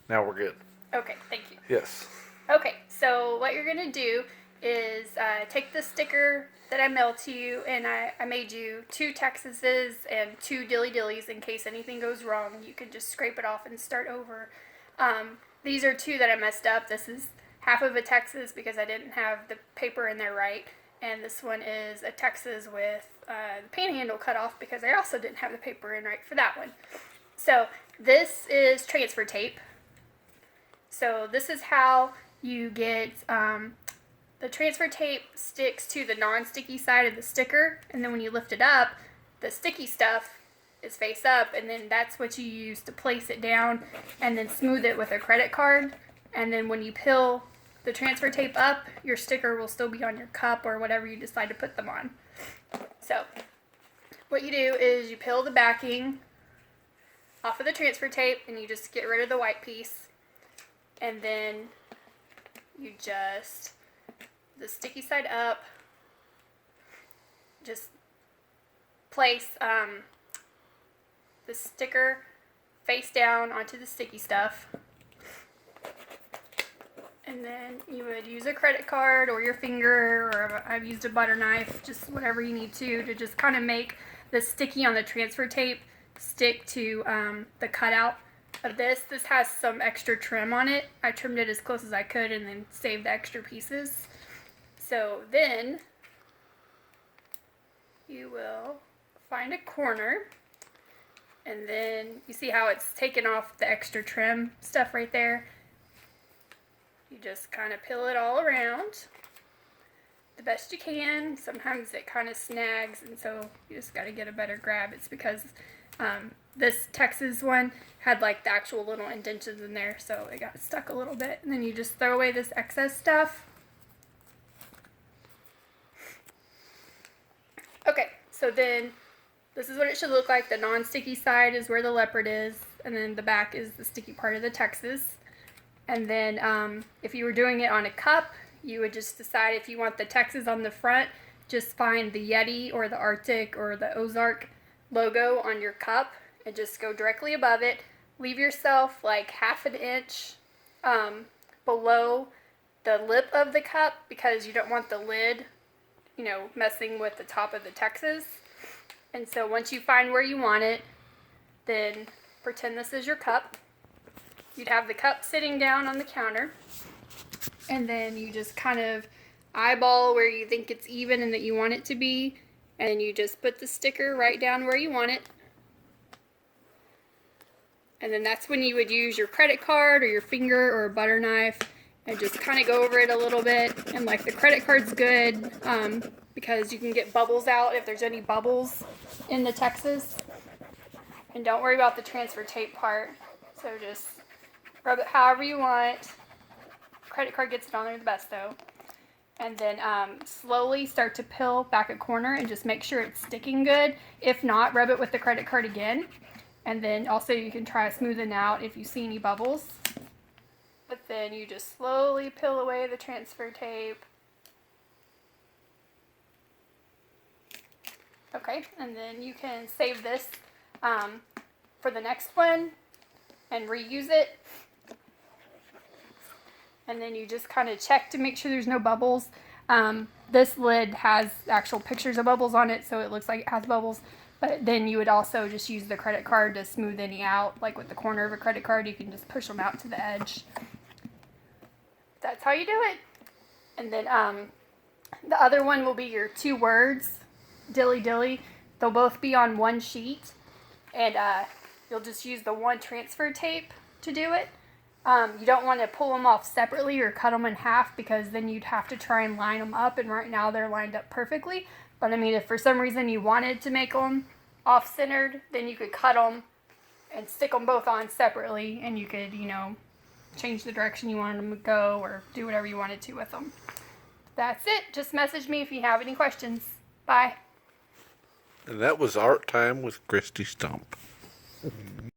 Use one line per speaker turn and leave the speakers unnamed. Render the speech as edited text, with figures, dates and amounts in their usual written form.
Now we're good.
Okay, thank you.
Yes.
Okay, so what you're gonna do is take the sticker that I mailed to you, and I made you 2 Texases and 2 Dilly Dillies in case anything goes wrong. You can just scrape it off and start over. These are 2 that I messed up. This is half of a Texas because I didn't have the paper in there right, and this one is a Texas with the panhandle cut off because I also didn't have the paper in right for that one. So this is transfer tape. So this is how you get the transfer tape sticks to the non-sticky side of the sticker, and then when you lift it up, the sticky stuff is face up, and then that's what you use to place it down and then smooth it with a credit card. And then when you peel the transfer tape up, your sticker will still be on your cup or whatever you decide to put them on. So what you do is you peel the backing off of the transfer tape and you just get rid of the white piece, and then you just the sticky side up, just place the sticker face down onto the sticky stuff, and then you would use a credit card or your finger, or I've used a butter knife, just whatever you need to just kind of make the sticky on the transfer tape stick to the cutout of this. This has some extra trim on it. I trimmed it as close as I could and then saved the extra pieces. So then you will find a corner, and then you see how it's taken off the extra trim stuff right there. You just kind of peel it all around the best you can. Sometimes it kind of snags, and so you just got to get a better grab. It's because this Texas one had like the actual little indentions in there, so it got stuck a little bit. And then you just throw away this excess stuff. Okay, so then this is what it should look like. The non-sticky side is where the leopard is, and then the back is the sticky part of the Texas. And then if you were doing it on a cup, you would just decide if you want the Texas on the front, just find the Yeti or the Arctic or the Ozark logo on your cup and just go directly above it. Leave yourself like ½ an inch below the lip of the cup because you don't want the lid, messing with the top of the Texas. And so once you find where you want it, then pretend this is your cup. You'd have the cup sitting down on the counter, and then you just kind of eyeball where you think it's even and that you want it to be, and you just put the sticker right down where you want it. And then that's when you would use your credit card or your finger or a butter knife and just kind of go over it a little bit. And like the credit card's good because you can get bubbles out if there's any bubbles in the Texas. And don't worry about the transfer tape part. So just rub it however you want. Credit card gets it on there the best though. And then slowly start to peel back a corner and just make sure it's sticking good. If not, rub it with the credit card again. And then also you can try smoothing out if you see any bubbles. But then you just slowly peel away the transfer tape. Okay, and then you can save this for the next one and reuse it. And then you just kind of check to make sure there's no bubbles. This lid has actual pictures of bubbles on it, so it looks like it has bubbles. But then you would also just use the credit card to smooth any out. Like with the corner of a credit card, you can just push them out to the edge. That's how you do it. And then the other one will be your 2 words, Dilly Dilly. They'll both be on one sheet. And you'll just use the one transfer tape to do it. You don't want to pull them off separately or cut them in half because then you'd have to try and line them up, and right now they're lined up perfectly. But I mean, if for some reason you wanted to make them off-centered, then you could cut them and stick them both on separately, and you could, change the direction you wanted them to go or do whatever you wanted to with them. That's it. Just message me if you have any questions. Bye.
And that was Art Time with Christy Stump.